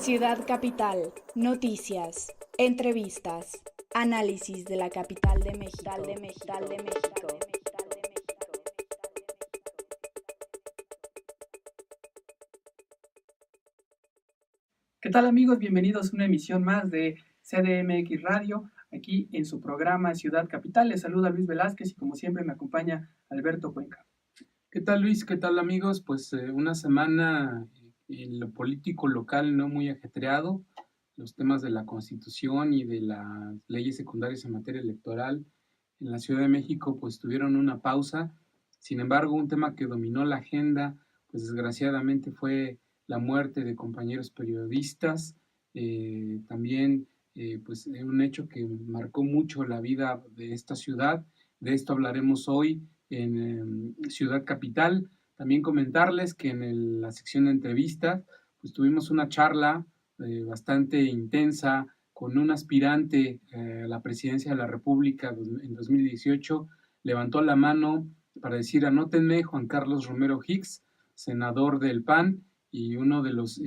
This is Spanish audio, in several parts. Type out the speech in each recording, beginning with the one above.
Ciudad Capital, noticias, entrevistas, análisis de la capital de México. ¿Qué tal amigos? Bienvenidos a una emisión más de CDMX Radio, aquí en su programa Ciudad Capital. Les saluda Luis Velázquez y como siempre me acompaña Alberto Cuenca. ¿Qué tal Luis? ¿Qué tal amigos? Pues una semana en lo político local no muy ajetreado. Los temas de la Constitución y de las leyes secundarias en materia electoral en la Ciudad de México pues tuvieron una pausa. Sin embargo, un tema que dominó la agenda pues desgraciadamente fue la muerte de compañeros periodistas. También pues un hecho que marcó mucho la vida de esta ciudad. De esto hablaremos hoy en Ciudad Capital. También comentarles que en la sección de entrevistas pues tuvimos una charla bastante intensa con un aspirante a la presidencia de la República en 2018. Levantó la mano para decir: anótenme, Juan Carlos Romero Hicks, senador del PAN y uno de los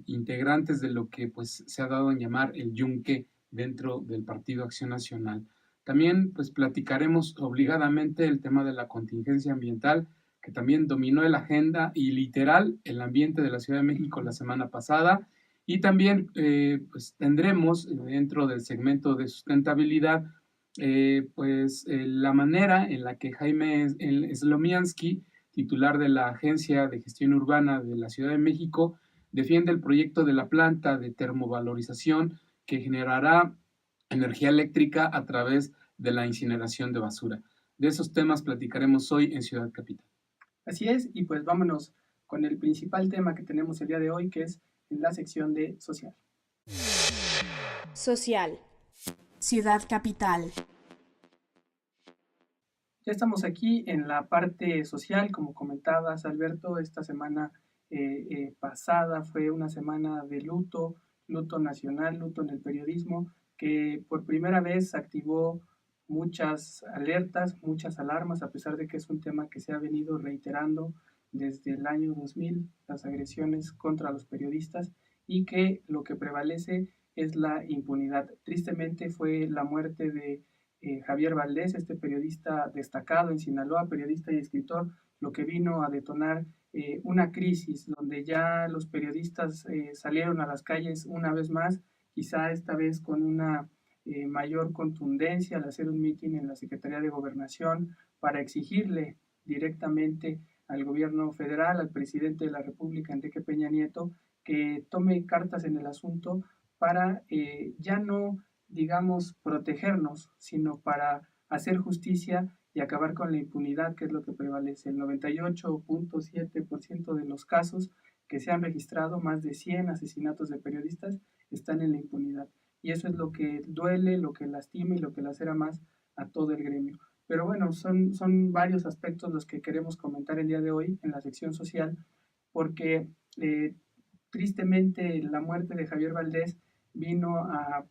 integrantes de lo que pues se ha dado en llamar el Yunque dentro del Partido Acción Nacional. También pues platicaremos obligadamente el tema de la contingencia ambiental, que también dominó la agenda y literal el ambiente de la Ciudad de México la semana pasada. Y también pues tendremos dentro del segmento de sustentabilidad la manera en la que Jaime Slomiansky, titular de la Agencia de Gestión Urbana de la Ciudad de México, defiende el proyecto de la planta de termovalorización que generará energía eléctrica a través de la incineración de basura. De esos temas platicaremos hoy en Ciudad Capital. Así es, y pues vámonos con el principal tema que tenemos el día de hoy, que es en la sección de social. Social. Ciudad Capital. Ya estamos aquí en la parte social, como comentabas, Alberto. Esta semana pasada fue una semana de luto nacional, luto en el periodismo, que por primera vez activó muchas alertas, muchas alarmas, a pesar de que es un tema que se ha venido reiterando desde el año 2000, las agresiones contra los periodistas, y que lo que prevalece es la impunidad. Tristemente fue la muerte de Javier Valdés, este periodista destacado en Sinaloa, periodista y escritor, lo que vino a detonar una crisis donde ya los periodistas salieron a las calles una vez más, quizá esta vez con una mayor contundencia al hacer un mitin en la Secretaría de Gobernación para exigirle directamente al gobierno federal, al presidente de la República, Enrique Peña Nieto, que tome cartas en el asunto para ya no, digamos, protegernos, sino para hacer justicia y acabar con la impunidad, que es lo que prevalece. El 98.7% de los casos que se han registrado, más de 100 asesinatos de periodistas, están en la impunidad. Y eso es lo que duele, lo que lastima y lo que lacera más a todo el gremio. Pero bueno, son varios aspectos los que queremos comentar el día de hoy en la sección social, porque tristemente la muerte de Javier Valdés vino a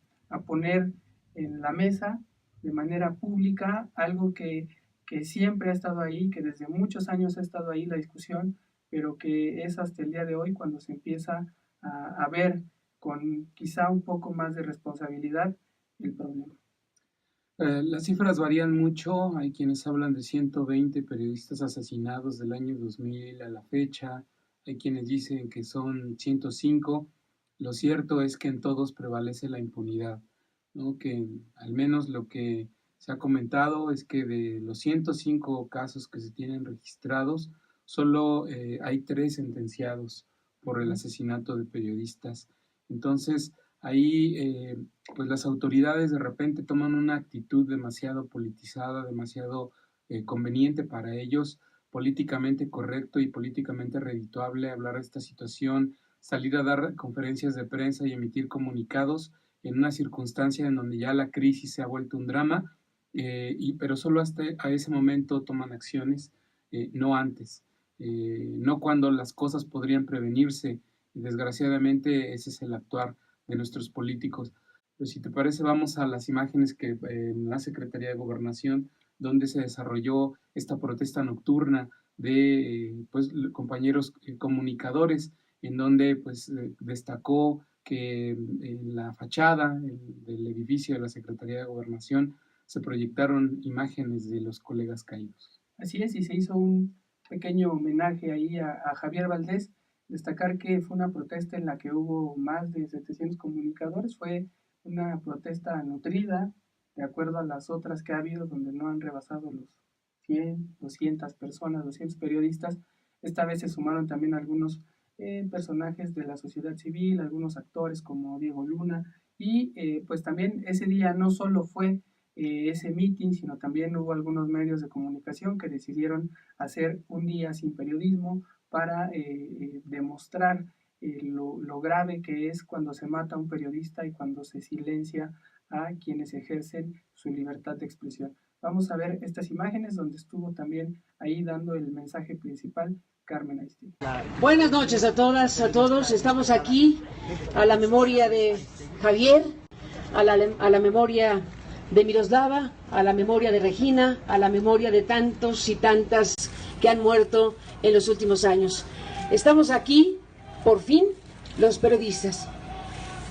poner en la mesa de manera pública algo que siempre ha estado ahí, que desde muchos años ha estado ahí la discusión, pero que es hasta el día de hoy cuando se empieza a ver con quizá un poco más de responsabilidad el problema. Las cifras varían mucho. Hay quienes hablan de 120 periodistas asesinados del año 2000 a la fecha. Hay quienes dicen que son 105. Lo cierto es que en todos prevalece la impunidad, ¿no? Que al menos lo que se ha comentado es que de los 105 casos que se tienen registrados, solo hay 3 sentenciados por el asesinato de periodistas. Entonces, ahí pues las autoridades de repente toman una actitud demasiado politizada, demasiado conveniente para ellos, políticamente correcto y políticamente redituable hablar de esta situación, salir a dar conferencias de prensa y emitir comunicados en una circunstancia en donde ya la crisis se ha vuelto un drama, pero solo hasta a ese momento toman acciones, no antes, no cuando las cosas podrían prevenirse. Desgraciadamente ese es el actuar de nuestros políticos. Pues si te parece, vamos a las imágenes que en la Secretaría de Gobernación, donde se desarrolló esta protesta nocturna de pues, compañeros comunicadores, en donde pues destacó que en la fachada del edificio de la Secretaría de Gobernación se proyectaron imágenes de los colegas caídos. Así es, y se hizo un pequeño homenaje ahí a Javier Valdés. Destacar que fue una protesta en la que hubo más de 700 comunicadores, fue una protesta nutrida, de acuerdo a las otras que ha habido, donde no han rebasado los 100, 200 personas, 200 periodistas. Esta vez se sumaron también algunos personajes de la sociedad civil, algunos actores como Diego Luna, y pues también ese día no solo fue ese meeting, sino también hubo algunos medios de comunicación que decidieron hacer un día sin periodismo para demostrar lo grave que es cuando se mata a un periodista y cuando se silencia a quienes ejercen su libertad de expresión. Vamos a ver estas imágenes donde estuvo también ahí dando el mensaje principal Carmen Aristegui. Buenas noches a todas, a todos. Estamos aquí a la memoria de Javier, a la memoria de Miroslava, a la memoria de Regina, a la memoria de tantos y tantas que han muerto en los últimos años. Estamos aquí, por fin, los periodistas.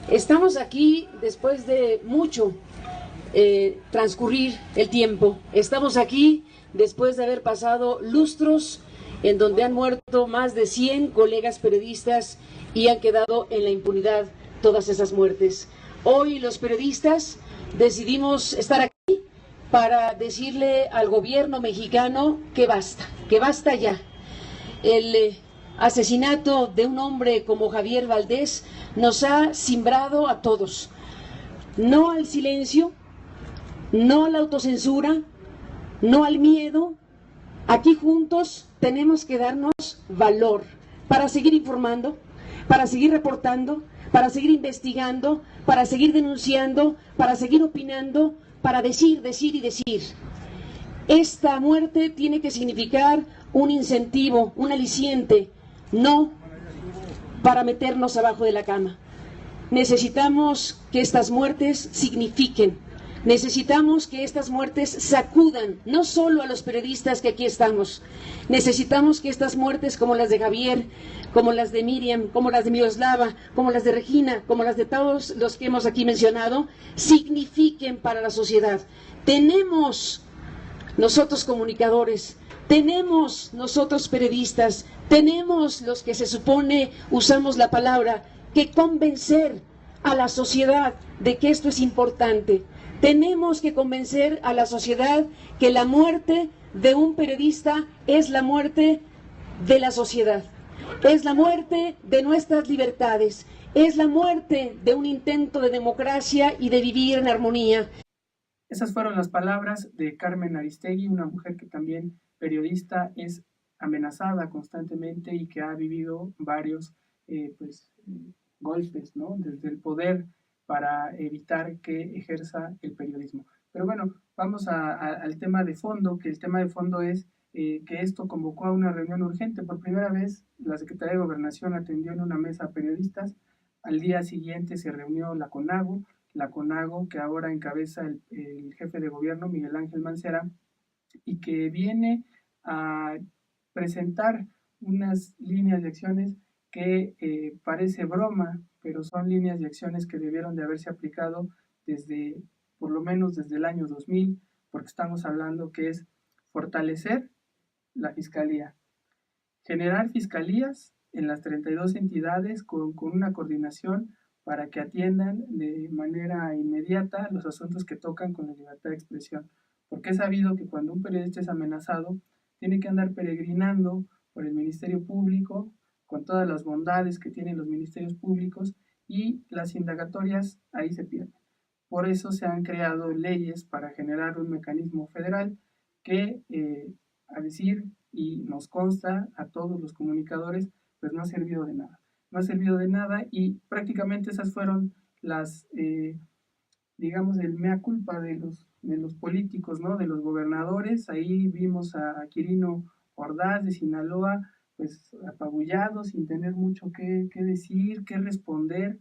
Estamos aquí después de mucho transcurrir el tiempo. Estamos aquí después de haber pasado lustros en donde han muerto más de 100 colegas periodistas y han quedado en la impunidad todas esas muertes. Hoy los periodistas decidimos estar aquí para decirle al gobierno mexicano que basta ya. El asesinato de un hombre como Javier Valdés nos ha simbrado a todos. No al silencio, no a la autocensura, no al miedo. Aquí juntos tenemos que darnos valor para seguir informando, para seguir reportando, para seguir investigando, para seguir denunciando, para seguir opinando, para decir y decir. Esta muerte tiene que significar un incentivo, un aliciente, no para meternos abajo de la cama. Necesitamos que estas muertes signifiquen. Necesitamos que estas muertes sacudan, no solo a los periodistas que aquí estamos. Necesitamos que estas muertes, como las de Javier, como las de Miriam, como las de Miroslava, como las de Regina, como las de todos los que hemos aquí mencionado, signifiquen para la sociedad. Tenemos nosotros comunicadores, tenemos nosotros periodistas, tenemos los que se supone usamos la palabra, que convencer a la sociedad de que esto es importante. Tenemos que convencer a la sociedad que la muerte de un periodista es la muerte de la sociedad, es la muerte de nuestras libertades, es la muerte de un intento de democracia y de vivir en armonía. Esas fueron las palabras de Carmen Aristegui, una mujer que también periodista, es amenazada constantemente y que ha vivido varios golpes, ¿no? Desde el poder para evitar que ejerza el periodismo. Pero bueno, vamos al tema de fondo, que el tema de fondo es que esto convocó a una reunión urgente. Por primera vez, la Secretaría de Gobernación atendió en una mesa a periodistas. Al día siguiente se reunió la CONAGO, que ahora encabeza el jefe de gobierno, Miguel Ángel Mancera, y que viene a presentar unas líneas de acciones que parece broma, pero son líneas de acciones que debieron de haberse aplicado por lo menos desde el año 2000, porque estamos hablando que es fortalecer la fiscalía, generar fiscalías en las 32 entidades con una coordinación para que atiendan de manera inmediata los asuntos que tocan con la libertad de expresión, porque es sabido que cuando un periodista es amenazado, tiene que andar peregrinando por el Ministerio Público, con todas las bondades que tienen los ministerios públicos, y las indagatorias ahí se pierden. Por eso se han creado leyes para generar un mecanismo federal que, a decir, y nos consta a todos los comunicadores, pues no ha servido de nada. No ha servido de nada y prácticamente esas fueron las, digamos, el mea culpa de los políticos, ¿no? De los gobernadores. Ahí vimos a Quirino Ordaz de Sinaloa, pues apabullado, sin tener mucho que decir, que responder,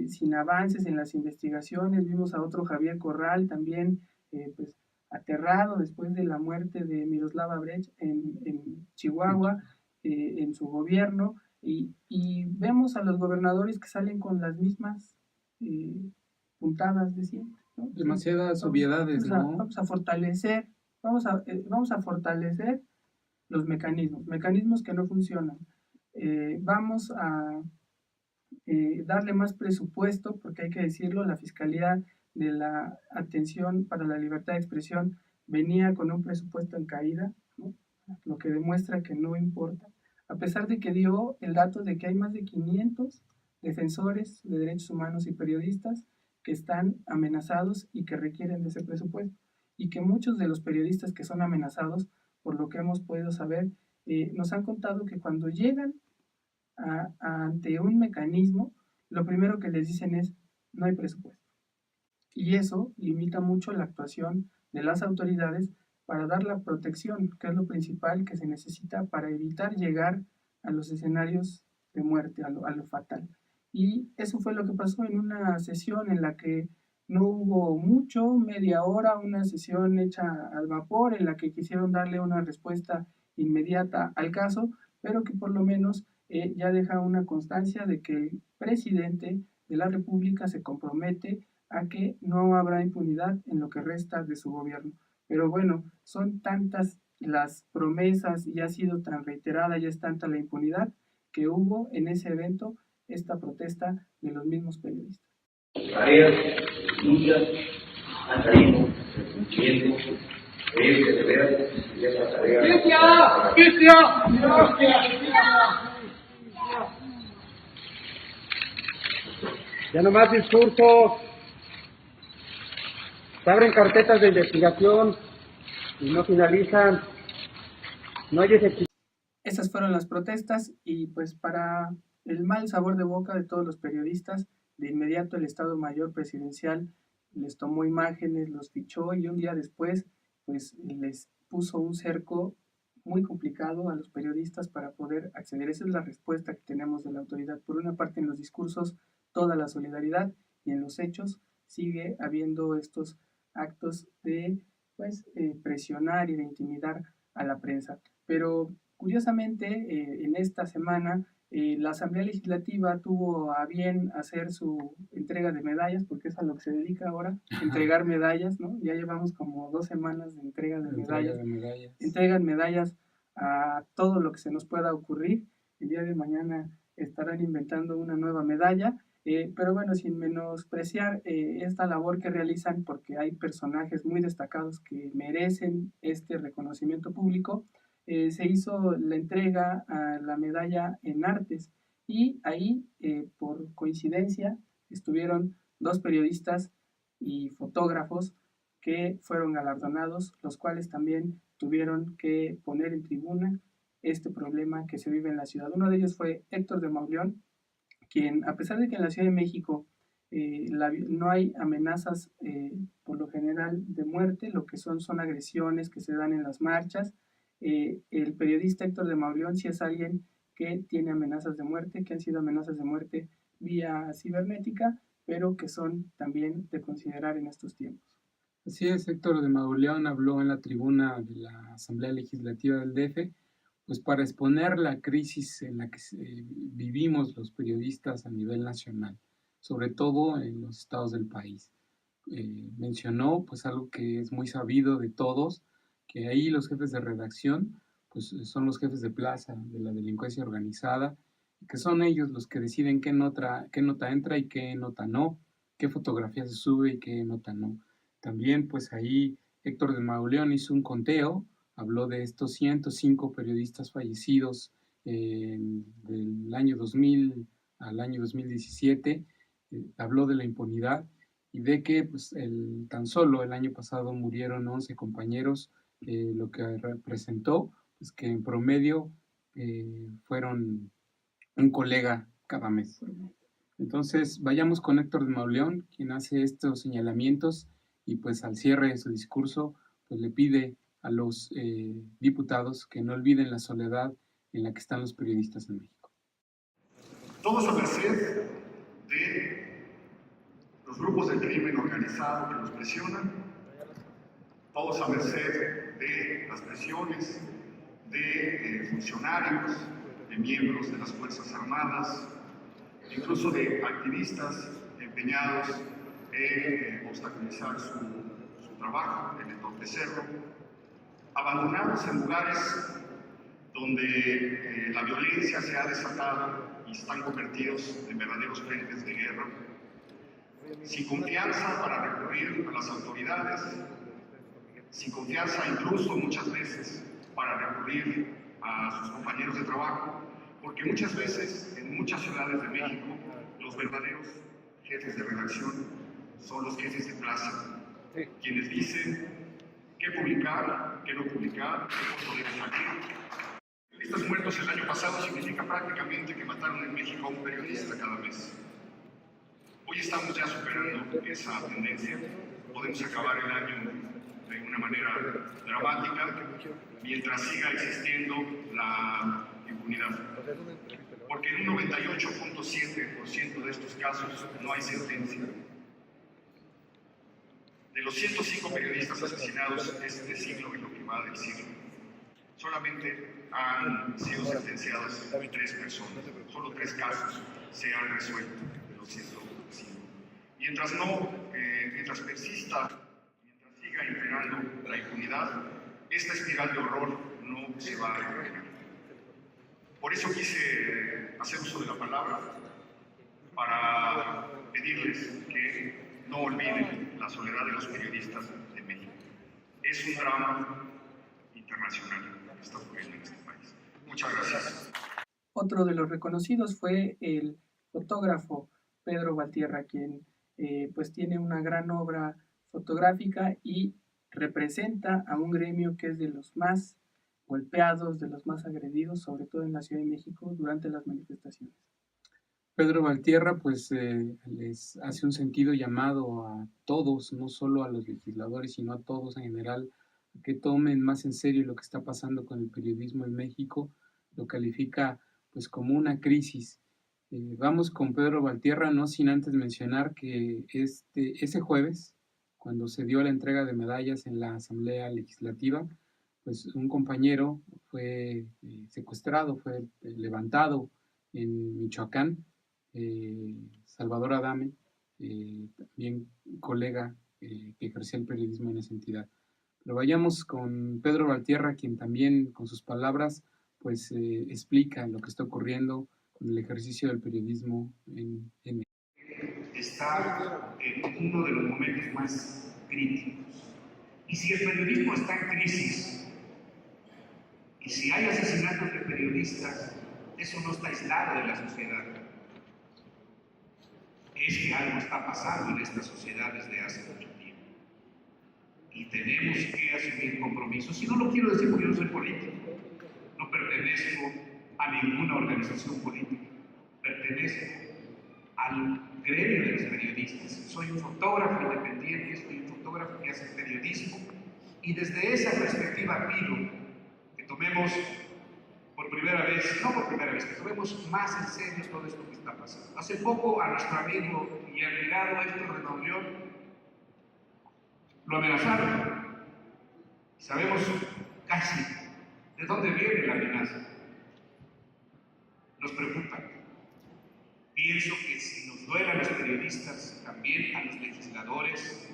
sin avances en las investigaciones. Vimos a otro Javier Corral también, pues aterrado después de la muerte de Miroslava Brecht en Chihuahua, en su gobierno. Y vemos a los gobernadores que salen con las mismas puntadas de siempre, ¿no? Demasiadas obviedades, ¿no? Vamos a fortalecer los mecanismos que no funcionan. Vamos a darle más presupuesto, porque hay que decirlo, la Fiscalía de la Atención para la Libertad de Expresión venía con un presupuesto en caída, ¿no? Lo que demuestra que no importa, a pesar de que dio el dato de que hay más de 500 defensores de derechos humanos y periodistas que están amenazados y que requieren de ese presupuesto, y que muchos de los periodistas que son amenazados, por lo que hemos podido saber, nos han contado que cuando llegan ante un mecanismo, lo primero que les dicen es, no hay presupuesto. Y eso limita mucho la actuación de las autoridades para dar la protección, que es lo principal que se necesita para evitar llegar a los escenarios de muerte, a lo fatal. Y eso fue lo que pasó en una sesión en la que no hubo mucho, media hora, una sesión hecha al vapor, en la que quisieron darle una respuesta inmediata al caso, pero que por lo menos ya deja una constancia de que el presidente de la República se compromete a que no habrá impunidad en lo que resta de su gobierno. Pero bueno, son tantas las promesas y ha sido tan reiterada, ya es tanta la impunidad que hubo en ese evento esta protesta de los mismos periodistas. Tareas, luchas, han salido el cumplimiento de este deber y esa tarea. Ya no más discursos, se abren carpetas de investigación y no finalizan, no hay efectividad. Esas fueron las protestas y pues para el mal sabor de boca de todos los periodistas, de inmediato el Estado Mayor Presidencial les tomó imágenes, los fichó y un día después pues les puso un cerco muy complicado a los periodistas para poder acceder. Esa es la respuesta que tenemos de la autoridad. Por una parte, en los discursos toda la solidaridad y en los hechos sigue habiendo estos actos de pues, presionar y de intimidar a la prensa. Pero curiosamente, en esta semana la Asamblea Legislativa tuvo a bien hacer su entrega de medallas, porque es a lo que se dedica ahora, entregar medallas, ¿no? Ya llevamos como 2 semanas de entrega de medallas. Entregan medallas a todo lo que se nos pueda ocurrir. El día de mañana estarán inventando una nueva medalla, pero bueno, sin menospreciar esta labor que realizan, porque hay personajes muy destacados que merecen este reconocimiento público. Se hizo la entrega a la medalla en artes y ahí, por coincidencia, estuvieron 2 periodistas y fotógrafos que fueron galardonados, los cuales también tuvieron que poner en tribuna este problema que se vive en la ciudad. Uno de ellos fue Héctor de Mauleón, quien, a pesar de que en la Ciudad de México no hay amenazas por lo general de muerte, lo que son agresiones que se dan en las marchas, el periodista Héctor de Mauleón sí es alguien que tiene amenazas de muerte, que han sido amenazas de muerte vía cibernética, pero que son también de considerar en estos tiempos. Así es, Héctor de Mauleón habló en la tribuna de la Asamblea Legislativa del DF, pues para exponer la crisis en la que vivimos los periodistas a nivel nacional, sobre todo en los estados del país. Mencionó pues algo que es muy sabido de todos, que ahí los jefes de redacción pues son los jefes de plaza de la delincuencia organizada, que son ellos los que deciden qué nota entra y qué nota no, qué fotografía se sube y qué nota no. También pues ahí Héctor de Mauleón hizo un conteo, habló de estos 105 periodistas fallecidos del año 2000 al año 2017, habló de la impunidad y de que pues, tan solo el año pasado murieron 11 compañeros, lo que representó pues, que en promedio fueron un colega cada mes. Entonces vayamos con Héctor de Mauleón, quien hace estos señalamientos y pues al cierre de su discurso pues le pide a los diputados que no olviden la soledad en la que están los periodistas en México. Todos a merced de los grupos del crimen organizado que nos presionan, todos a merced de las presiones de funcionarios, de miembros de las Fuerzas Armadas, incluso de activistas empeñados en obstaculizar su trabajo, en entorpecerlo, abandonados en lugares donde la violencia se ha desatado y están convertidos en verdaderos frentes de guerra, sin confianza para recurrir a las autoridades, sin confianza incluso muchas veces para recurrir a sus compañeros de trabajo, porque muchas veces en muchas ciudades de México los verdaderos jefes de redacción son los jefes de plaza, quienes dicen qué publicar, qué no publicar, qué foto debe salir. Estos muertos el año pasado significa prácticamente que mataron en México a un periodista cada mes. Hoy estamos ya superando esa tendencia. Podemos acabar el año de una manera dramática mientras siga existiendo la impunidad. Porque en un 98.7% de estos casos no hay sentencia. De los 105 periodistas asesinados este siglo y lo que va del siglo, solamente han sido sentenciadas 3 personas. Solo 3 casos se han resuelto de los 105. Mientras persista, mientras siga imperando la impunidad, esta espiral de horror no se va a recuperar. Por eso quise hacer uso de la palabra para pedirles que no olviden la soledad de los periodistas de México. Es un drama internacional que está ocurriendo en este país. Muchas gracias. Otro de los reconocidos fue el fotógrafo Pedro Valtierra, quien pues tiene una gran obra fotográfica y representa a un gremio que es de los más golpeados, de los más agredidos, sobre todo en la Ciudad de México durante las manifestaciones. Pedro Valtierra pues les hace un sentido llamado a todos, no solo a los legisladores, sino a todos en general, a que tomen más en serio lo que está pasando con el periodismo en México. Lo califica pues como una crisis. Vamos con Pedro Valtierra, no sin antes mencionar que ese jueves, cuando se dio la entrega de medallas en la Asamblea Legislativa, pues un compañero fue secuestrado, fue levantado en Michoacán, Salvador Adame, también colega que ejercía el periodismo en esa entidad. Pero vayamos con Pedro Valtierra, quien también con sus palabras pues explica lo que está ocurriendo con el ejercicio del periodismo en México. Está en uno de los momentos más críticos. Y si el periodismo está en crisis, y si hay asesinatos de periodistas, eso no está aislado de la sociedad. Es que algo está pasando en esta sociedad desde hace mucho tiempo. Y tenemos que asumir compromisos. Y no lo quiero decir porque yo no soy político, no pertenezco a ninguna organización política, pertenezco al gremio de los periodistas. Soy un fotógrafo independiente, soy un fotógrafo que hace periodismo, y desde esa perspectiva pido que tomemos por primera vez, no por primera vez, que tomemos más en serio todo esto que está pasando. Hace poco a nuestro amigo y allegado Héctor Renaudrión lo amenazaron. Sabemos casi de dónde viene la amenaza. Nos preocupa. Pienso que si nos duele a los periodistas, también a los legisladores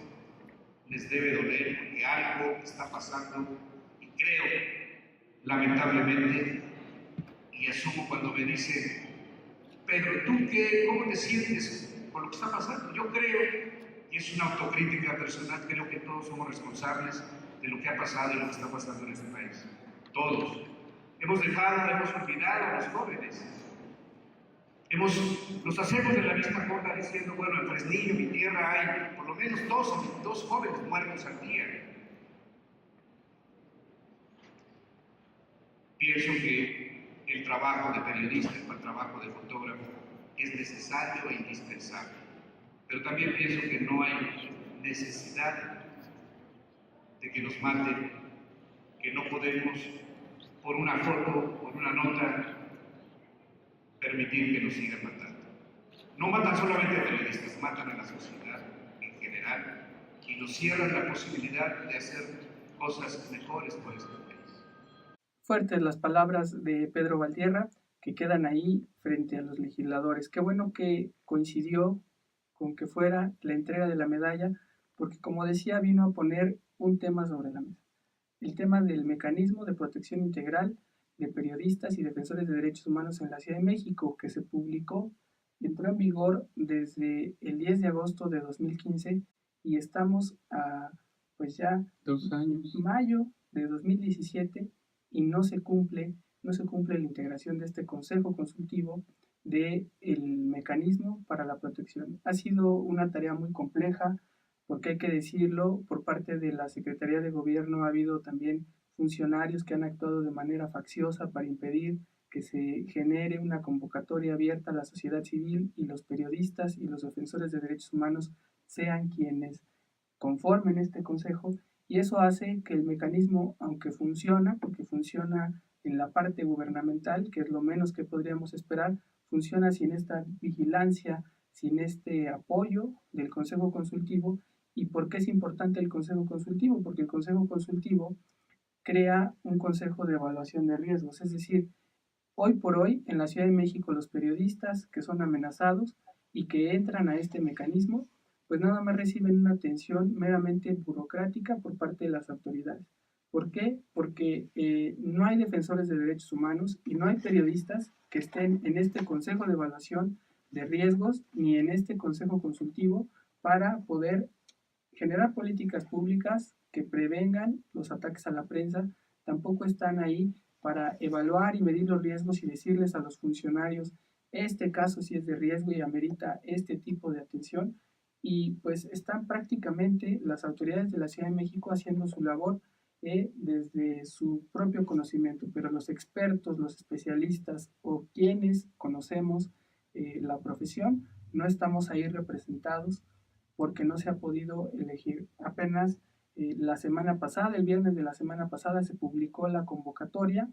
les debe doler, porque algo está pasando, y creo, lamentablemente, y asumo cuando me dicen, Pedro, ¿tú cómo te sientes con lo que está pasando? Yo creo, y es una autocrítica personal, creo que todos somos responsables de lo que ha pasado y lo que está pasando en este país. Todos. Hemos olvidado a los jóvenes. Nos hacemos de la vista corta diciendo, bueno, en Fresnillo, mi tierra, hay por lo menos dos jóvenes muertos al día. Pienso que el trabajo de periodista, el trabajo de fotógrafo, es necesario e indispensable. Pero también pienso que no hay necesidad de que nos maten, que no podemos, por una foto, por una nota, permitir que nos sigan matando. No matan solamente a periodistas, matan a la sociedad en general y nos cierran la posibilidad de hacer cosas mejores por este país. Fuertes las palabras de Pedro Valtierra, que quedan ahí frente a los legisladores. Qué bueno que coincidió con que fuera la entrega de la medalla, porque como decía, vino a poner un tema sobre la mesa. El tema del mecanismo de protección integral de periodistas y defensores de derechos humanos en la Ciudad de México, que se publicó, entró en vigor desde el 10 de agosto de 2015 y estamos a pues ya 2 años. Mayo de 2017 y no se cumple la integración de este consejo consultivo del mecanismo para la protección. Ha sido una tarea muy compleja, porque hay que decirlo, por parte de la Secretaría de Gobierno ha habido también funcionarios que han actuado de manera facciosa para impedir que se genere una convocatoria abierta a la sociedad civil y los periodistas y los defensores de derechos humanos sean quienes conformen este consejo, y eso hace que el mecanismo, aunque funciona, porque funciona en la parte gubernamental, que es lo menos que podríamos esperar, funciona sin esta vigilancia, sin este apoyo del Consejo Consultivo. ¿Y por qué es importante el Consejo Consultivo? Porque el Consejo Consultivo crea un consejo de evaluación de riesgos, es decir, hoy por hoy en la Ciudad de México los periodistas que son amenazados y que entran a este mecanismo, pues nada más reciben una atención meramente burocrática por parte de las autoridades. ¿Por qué? Porque no hay defensores de derechos humanos y no hay periodistas que estén en este Consejo de Evaluación de Riesgos ni en este Consejo Consultivo para poder generar políticas públicas que prevengan los ataques a la prensa. Tampoco están ahí para evaluar y medir los riesgos y decirles a los funcionarios, este caso sí es de riesgo y amerita este tipo de atención. Y pues están prácticamente las autoridades de la Ciudad de México haciendo su labor desde su propio conocimiento, pero los expertos, los especialistas o quienes conocemos la profesión, no estamos ahí representados porque no se ha podido elegir. Apenas la semana pasada, el viernes de la semana pasada, se publicó la convocatoria,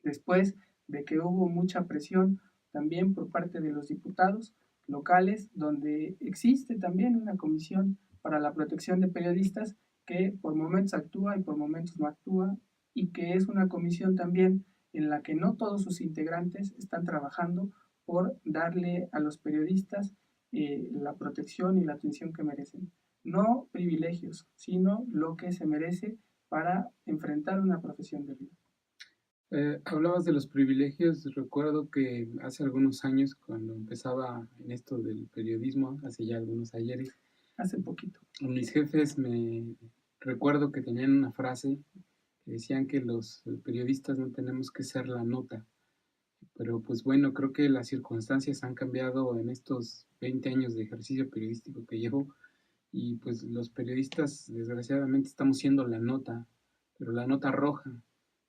después de que hubo mucha presión también por parte de los diputados locales, donde existe también una comisión para la protección de periodistas que por momentos actúa y por momentos no actúa, y que es una comisión también en la que no todos sus integrantes están trabajando por darle a los periodistas la protección y la atención que merecen. No privilegios, sino lo que se merece para enfrentar una profesión de riesgo. Hablabas de los privilegios. Recuerdo que hace algunos años, cuando empezaba en esto del periodismo, hace ya algunos ayeres, hace poquito, mis jefes recuerdo que tenían una frase que decían que los periodistas no tenemos que ser la nota. Pero pues bueno, creo que las circunstancias han cambiado en estos 20 años de ejercicio periodístico que llevo, y pues los periodistas desgraciadamente estamos siendo la nota, pero la nota roja.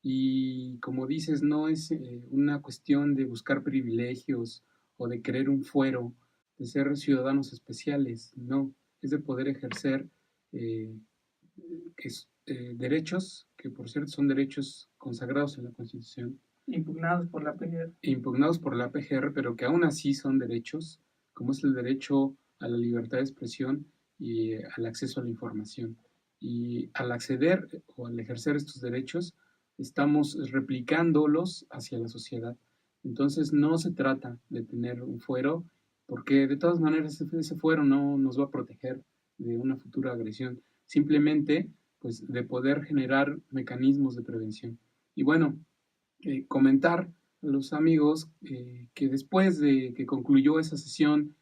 Y como dices, no es una cuestión de buscar privilegios o de querer un fuero, de ser ciudadanos especiales, no, es de poder ejercer derechos, que por cierto son derechos consagrados en la Constitución, impugnados por la PGR. Impugnados por la PGR, pero que aún así son derechos, como es el derecho a la libertad de expresión y al acceso a la información. Y al acceder o al ejercer estos derechos, estamos replicándolos hacia la sociedad. Entonces no se trata de tener un fuero, porque de todas maneras ese fuero no nos va a proteger de una futura agresión, simplemente pues de poder generar mecanismos de prevención. Y bueno, comentar a los amigos que después de que concluyó esa sesión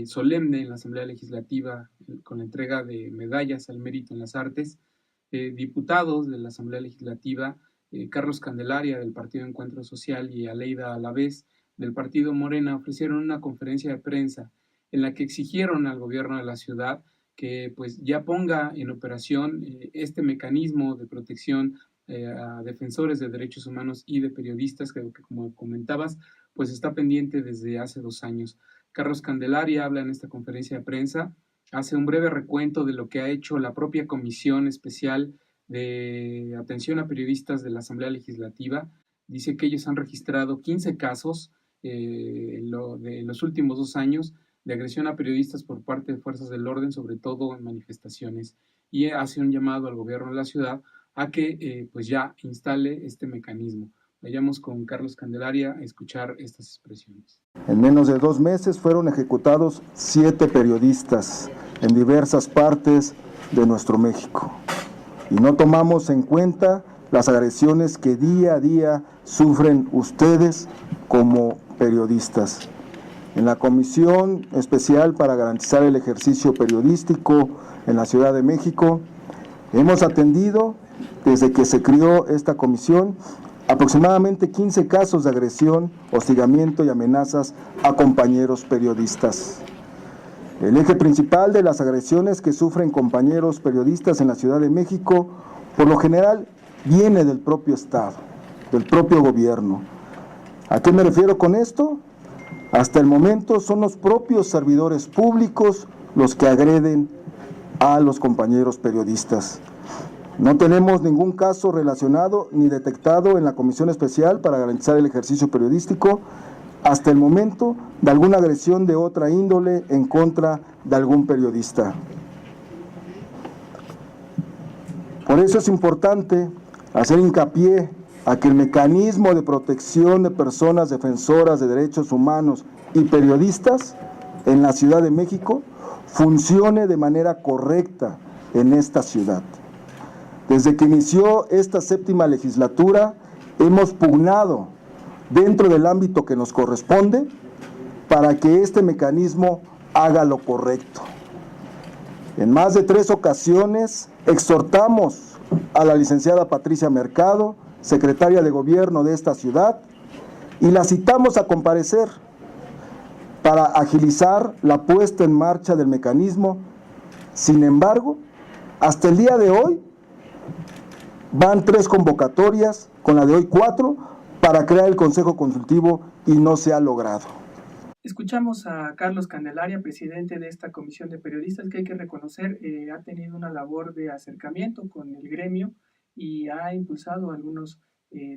solemne en la Asamblea Legislativa con la entrega de medallas al mérito en las artes, diputados de la Asamblea Legislativa, Carlos Candelaria del Partido Encuentro Social y Aleida Alavés del Partido Morena, ofrecieron una conferencia de prensa en la que exigieron al gobierno de la ciudad que pues ya ponga en operación este mecanismo de protección a defensores de derechos humanos y de periodistas, que como comentabas, pues está pendiente desde hace 2 años. Carlos Candelaria habla en esta conferencia de prensa, hace un breve recuento de lo que ha hecho la propia Comisión Especial de Atención a Periodistas de la Asamblea Legislativa. Dice que ellos han registrado 15 casos de los últimos 2 años de agresión a periodistas por parte de fuerzas del orden, sobre todo en manifestaciones, y hace un llamado al gobierno de la ciudad a que pues ya instale este mecanismo. Vayamos con Carlos Candelaria a escuchar estas expresiones. En menos de 2 meses fueron ejecutados 7 periodistas en diversas partes de nuestro México. Y no tomamos en cuenta las agresiones que día a día sufren ustedes como periodistas. En la Comisión Especial para Garantizar el Ejercicio Periodístico en la Ciudad de México, hemos atendido, desde que se creó esta comisión, aproximadamente 15 casos de agresión, hostigamiento y amenazas a compañeros periodistas. El eje principal de las agresiones que sufren compañeros periodistas en la Ciudad de México, por lo general, viene del propio Estado, del propio gobierno. ¿A qué me refiero con esto? Hasta el momento son los propios servidores públicos los que agreden a los compañeros periodistas. No tenemos ningún caso relacionado ni detectado en la Comisión Especial para Garantizar el Ejercicio Periodístico hasta el momento de alguna agresión de otra índole en contra de algún periodista. Por eso es importante hacer hincapié a que el mecanismo de protección de personas defensoras de derechos humanos y periodistas en la Ciudad de México funcione de manera correcta en esta ciudad. Desde que inició esta 7ª legislatura, hemos pugnado dentro del ámbito que nos corresponde para que este mecanismo haga lo correcto. En más de 3 ocasiones exhortamos a la licenciada Patricia Mercado, secretaria de Gobierno de esta ciudad, y la citamos a comparecer para agilizar la puesta en marcha del mecanismo. Sin embargo, hasta el día de hoy, van 3 convocatorias, con la de hoy 4, para crear el Consejo Consultivo y no se ha logrado. Escuchamos a Carlos Candelaria, presidente de esta comisión de periodistas, que hay que reconocer ha tenido una labor de acercamiento con el gremio y ha impulsado algunos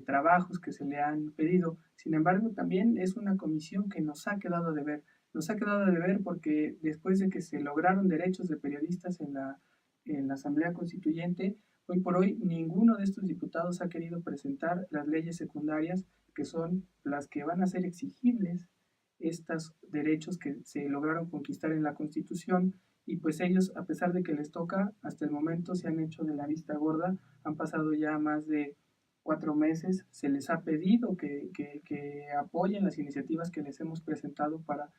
trabajos que se le han pedido. Sin embargo, también es una comisión que nos ha quedado de ver. Nos ha quedado de ver porque después de que se lograron derechos de periodistas en la Asamblea Constituyente, hoy por hoy ninguno de estos diputados ha querido presentar las leyes secundarias, que son las que van a ser exigibles estos derechos que se lograron conquistar en la Constitución, y pues ellos, a pesar de que les toca, hasta el momento se han hecho de la vista gorda. Han pasado ya más de 4 meses, se les ha pedido que apoyen las iniciativas que les hemos presentado para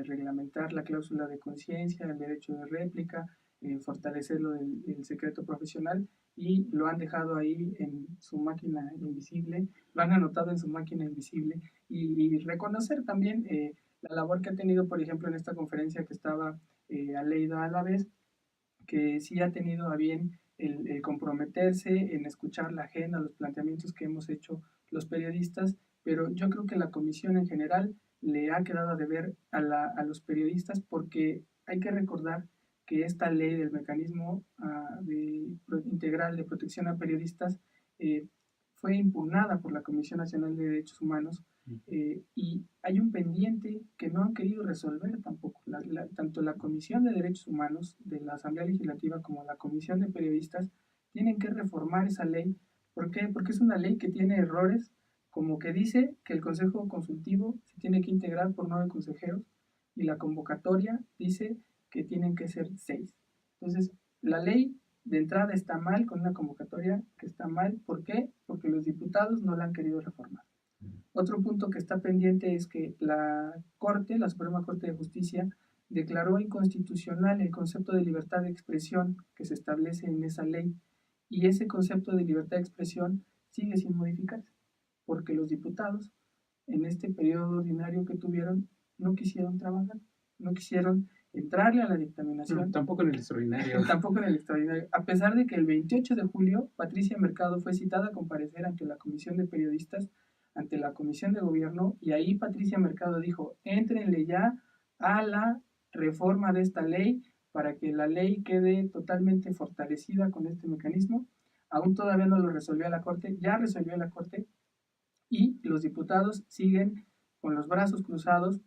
reglamentar la cláusula de conciencia, el derecho de réplica, fortalecer lo del secreto profesional, y lo han dejado ahí en su máquina invisible, lo han anotado en su máquina invisible, y reconocer también la labor que ha tenido, por ejemplo, en esta conferencia que estaba Aleida Alavés, que sí ha tenido a bien el comprometerse en escuchar la agenda, los planteamientos que hemos hecho los periodistas, pero yo creo que la comisión en general le ha quedado a deber a los periodistas, porque hay que recordar que esta ley del mecanismo integral de protección a periodistas fue impugnada por la Comisión Nacional de Derechos Humanos, y hay un pendiente que no han querido resolver tampoco. Tanto la Comisión de Derechos Humanos de la Asamblea Legislativa como la Comisión de Periodistas tienen que reformar esa ley. ¿Por qué? Porque es una ley que tiene errores, como que dice que el Consejo Consultivo se tiene que integrar por 9 consejeros, y la convocatoria dice que tienen que ser 6. Entonces, la ley de entrada está mal, con una convocatoria que está mal. ¿Por qué? Porque los diputados no la han querido reformar. Otro punto que está pendiente es que la Suprema Corte de Justicia, declaró inconstitucional el concepto de libertad de expresión que se establece en esa ley, y ese concepto de libertad de expresión sigue sin modificarse, porque los diputados en este periodo ordinario que tuvieron no quisieron trabajar, no quisieron entrarle a la dictaminación. Tampoco en el extraordinario. Tampoco en el extraordinario. A pesar de que el 28 de julio Patricia Mercado fue citada a comparecer ante la Comisión de Periodistas, ante la Comisión de Gobierno, y ahí Patricia Mercado dijo: éntrenle ya a la reforma de esta ley para que la ley quede totalmente fortalecida con este mecanismo. Aún todavía no lo resolvió la Corte, ya resolvió la Corte, y los diputados siguen con los brazos cruzados.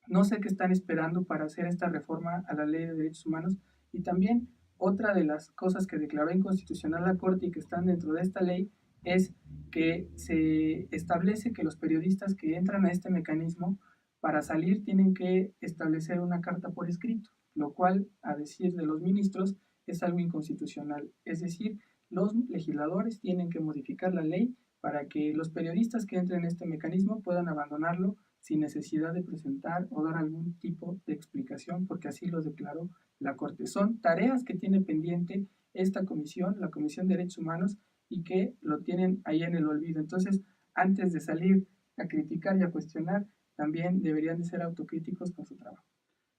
No sé qué están esperando para hacer esta reforma a la Ley de Derechos Humanos. Y también otra de las cosas que declaró inconstitucional la Corte y que están dentro de esta ley es que se establece que los periodistas que entran a este mecanismo para salir tienen que establecer una carta por escrito, lo cual, a decir de los ministros, es algo inconstitucional. Es decir, los legisladores tienen que modificar la ley para que los periodistas que entren en este mecanismo puedan abandonarlo sin necesidad de presentar o dar algún tipo de explicación, porque así lo declaró la Corte. Son tareas que tiene pendiente esta comisión, la Comisión de Derechos Humanos, y que lo tienen ahí en el olvido. Entonces, antes de salir a criticar y a cuestionar, también deberían de ser autocríticos con su trabajo.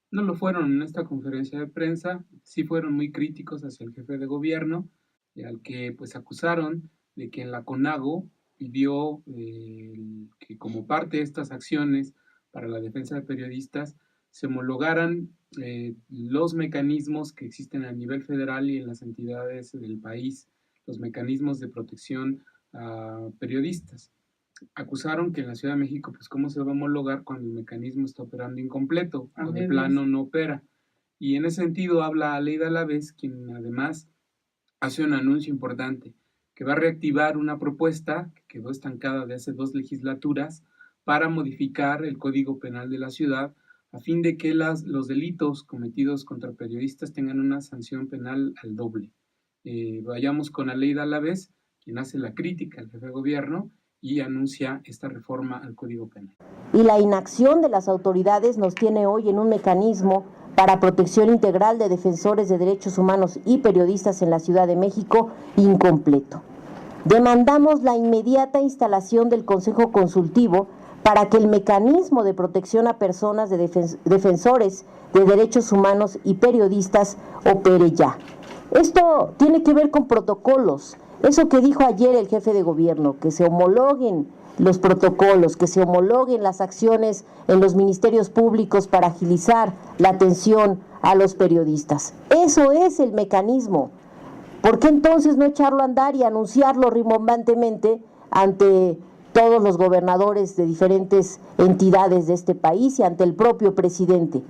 No lo fueron en esta conferencia de prensa, sí fueron muy críticos hacia el jefe de gobierno, al que pues acusaron de que en la CONAGO pidió que como parte de estas acciones para la defensa de periodistas se homologaran los mecanismos que existen a nivel federal y en las entidades del país, los mecanismos de protección a periodistas. Acusaron que en la Ciudad de México, pues cómo se va a homologar cuando el mecanismo está operando incompleto o de plano no opera. Y en ese sentido habla Aleida Alavés, quien además hace un anuncio importante, que va a reactivar una propuesta que quedó estancada de hace 2 legislaturas para modificar el Código Penal de la ciudad a fin de que los delitos cometidos contra periodistas tengan una sanción penal al doble. Vayamos con Aleida Alavés, quien hace la crítica al jefe de gobierno y anuncia esta reforma al Código Penal. Y la inacción de las autoridades nos tiene hoy en un mecanismo para protección integral de defensores de derechos humanos y periodistas en la Ciudad de México incompleto. Demandamos la inmediata instalación del Consejo Consultivo para que el mecanismo de protección a personas de defensores de derechos humanos y periodistas opere ya. Esto tiene que ver con protocolos. Eso que dijo ayer el jefe de gobierno, que se homologuen los protocolos, que se homologuen las acciones en los ministerios públicos para agilizar la atención a los periodistas. Eso es el mecanismo. ¿Por qué entonces no echarlo a andar y anunciarlo rimbombantemente ante todos los gobernadores de diferentes entidades de este país y ante el propio presidente?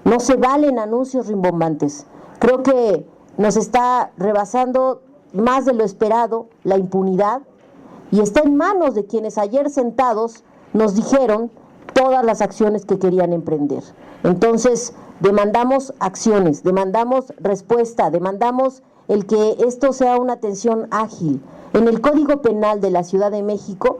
No se valen anuncios rimbombantes. Creo que nos está rebasando más de lo esperado la impunidad y está en manos de quienes ayer sentados nos dijeron todas las acciones que querían emprender. Entonces, demandamos acciones, demandamos respuesta, demandamos el que esto sea una atención ágil. En el Código Penal de la Ciudad de México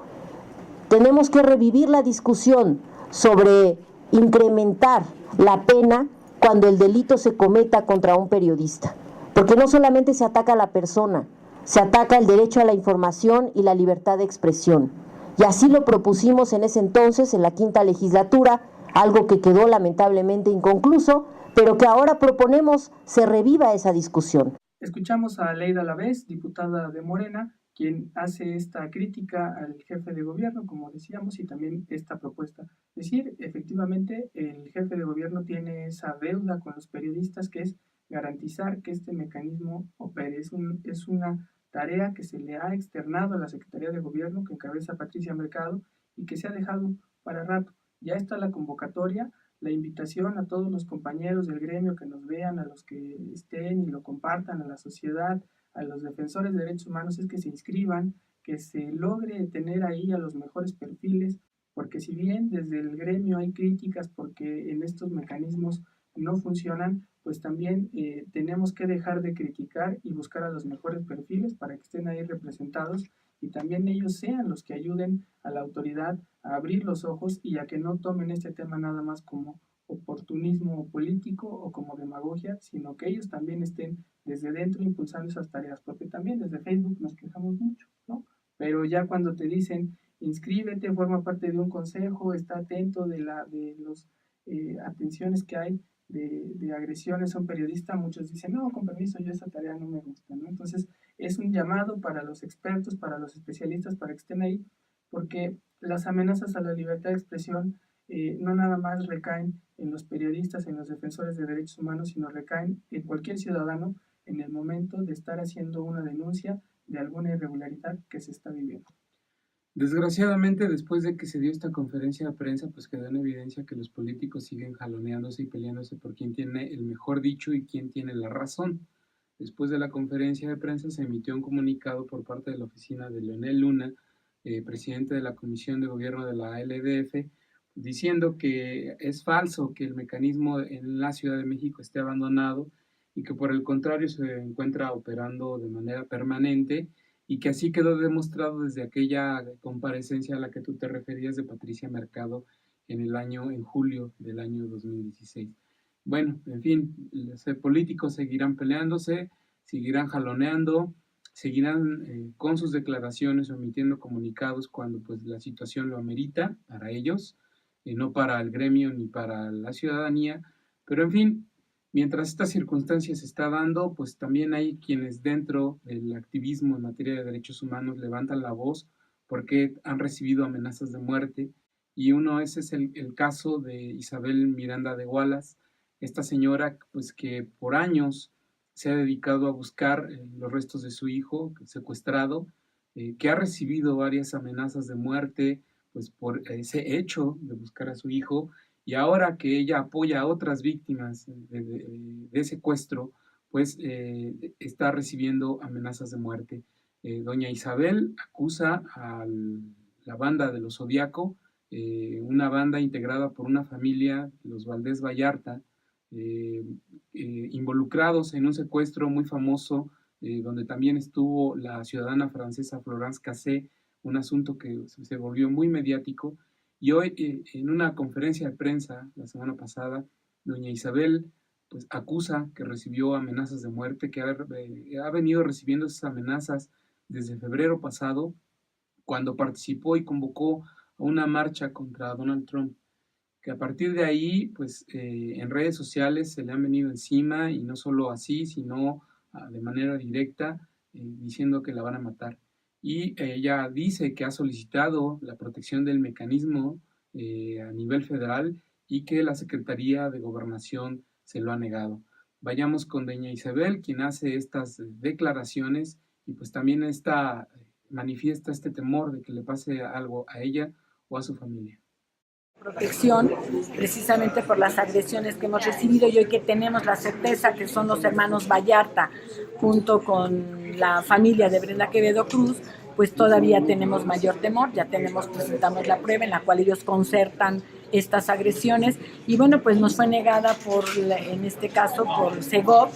tenemos que revivir la discusión sobre incrementar la pena cuando el delito se cometa contra un periodista. Porque no solamente se ataca a la persona, se ataca el derecho a la información y la libertad de expresión. Y así lo propusimos en ese entonces, en la 5ª legislatura, algo que quedó lamentablemente inconcluso, pero que ahora proponemos se reviva esa discusión. Escuchamos a Aleida Alavés, diputada de Morena, quien hace esta crítica al jefe de gobierno, como decíamos, y también esta propuesta. Es decir, efectivamente, el jefe de gobierno tiene esa deuda con los periodistas, que es garantizar que este mecanismo opere. Es una tarea que se le ha externado a la Secretaría de Gobierno, que encabeza Patricia Mercado, y que se ha dejado para rato. Ya está la convocatoria, la invitación a todos los compañeros del gremio que nos vean, a los que estén y lo compartan, a la sociedad, a los defensores de derechos humanos, es que se inscriban, que se logre tener ahí a los mejores perfiles, porque si bien desde el gremio hay críticas porque en estos mecanismos no funcionan, pues también tenemos que dejar de criticar y buscar a los mejores perfiles para que estén ahí representados y también ellos sean los que ayuden a la autoridad a abrir los ojos y a que no tomen este tema nada más como oportunismo político o como demagogia, sino que ellos también estén desde dentro impulsando esas tareas, porque también desde Facebook nos quejamos mucho, ¿no? Pero ya cuando te dicen inscríbete, forma parte de un consejo, está atento de los atenciones que hay de agresiones a un periodista, muchos dicen, no, con permiso, yo esa tarea no me gusta, ¿no? Entonces, es un llamado para los expertos, para los especialistas, para que estén ahí, porque las amenazas a la libertad de expresión no nada más recaen en los periodistas, en los defensores de derechos humanos, sino recaen en cualquier ciudadano en el momento de estar haciendo una denuncia de alguna irregularidad que se está viviendo. Desgraciadamente, después de que se dio esta conferencia de prensa, pues quedó en evidencia que los políticos siguen jaloneándose y peleándose por quién tiene el mejor dicho y quién tiene la razón. Después de la conferencia de prensa se emitió un comunicado por parte de la oficina de Leonel Luna, presidente de la Comisión de Gobierno de la LDF, diciendo que es falso que el mecanismo en la Ciudad de México esté abandonado y que por el contrario se encuentra operando de manera permanente y que así quedó demostrado desde aquella comparecencia a la que tú te referías de Patricia Mercado en julio del año 2016. Bueno, en fin, los políticos seguirán peleándose, seguirán jaloneando, seguirán con sus declaraciones, emitiendo comunicados cuando pues la situación lo amerita para ellos, no para el gremio ni para la ciudadanía, pero en fin, mientras esta circunstancia se está dando, pues también hay quienes dentro del activismo en materia de derechos humanos levantan la voz porque han recibido amenazas de muerte, y ese es el caso de Isabel Miranda de Wallace, esta señora pues que por años se ha dedicado a buscar los restos de su hijo secuestrado, que ha recibido varias amenazas de muerte pues por ese hecho de buscar a su hijo, y ahora que ella apoya a otras víctimas de secuestro, pues está recibiendo amenazas de muerte. Doña Isabel acusa a la banda de los Zodiaco, una banda integrada por una familia, los Valdés Vallarta, involucrados en un secuestro muy famoso, donde también estuvo la ciudadana francesa Florence Cassé, un asunto que se volvió muy mediático. Y hoy, en una conferencia de prensa la semana pasada, doña Isabel pues acusa que recibió amenazas de muerte, que ha venido recibiendo esas amenazas desde febrero pasado, cuando participó y convocó a una marcha contra Donald Trump, que a partir de ahí, pues en redes sociales se le han venido encima, y no solo así, sino de manera directa, diciendo que la van a matar. Y ella dice que ha solicitado la protección del mecanismo a nivel federal y que la Secretaría de Gobernación se lo ha negado. Vayamos con doña Isabel, quien hace estas declaraciones y pues también manifiesta este temor de que le pase algo a ella o a su familia. Protección, precisamente por las agresiones que hemos recibido, y hoy que tenemos la certeza que son los hermanos Vallarta junto con la familia de Brenda Quevedo Cruz, pues todavía tenemos mayor temor. Ya presentamos la prueba en la cual ellos concertan estas agresiones, y bueno, pues nos fue negada en este caso por Segov,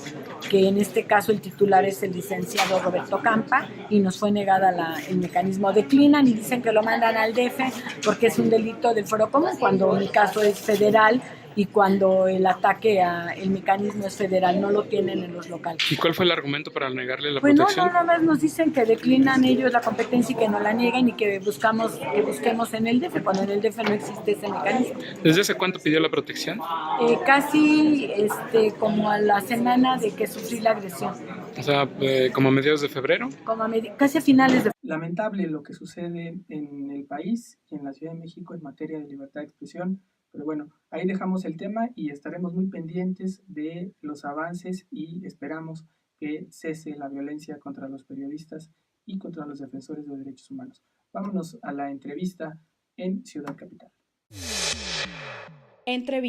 que en este caso el titular es el licenciado Roberto Campa, y nos fue negada el mecanismo. Declinan y dicen que lo mandan al DF porque es un delito del fuero común, cuando mi caso es federal y cuando el ataque al mecanismo es federal, no lo tienen en los locales. ¿Y cuál fue el argumento para negarle la protección? Pues no, nada más nos dicen que declinan ellos la competencia y que no la nieguen, y que busquemos en el DF, cuando en el DF no existe ese mecanismo. ¿Desde hace cuánto pidió la protección? Casi como a la semana de que sufrí la agresión. O sea, ¿como a mediados de febrero? Casi a finales de febrero. Lamentable lo que sucede en el país y en la Ciudad de México en materia de libertad de expresión. Pero bueno, ahí dejamos el tema y estaremos muy pendientes de los avances, y esperamos que cese la violencia contra los periodistas y contra los defensores de derechos humanos. Vámonos a la entrevista en Ciudad Capital. Entrevista.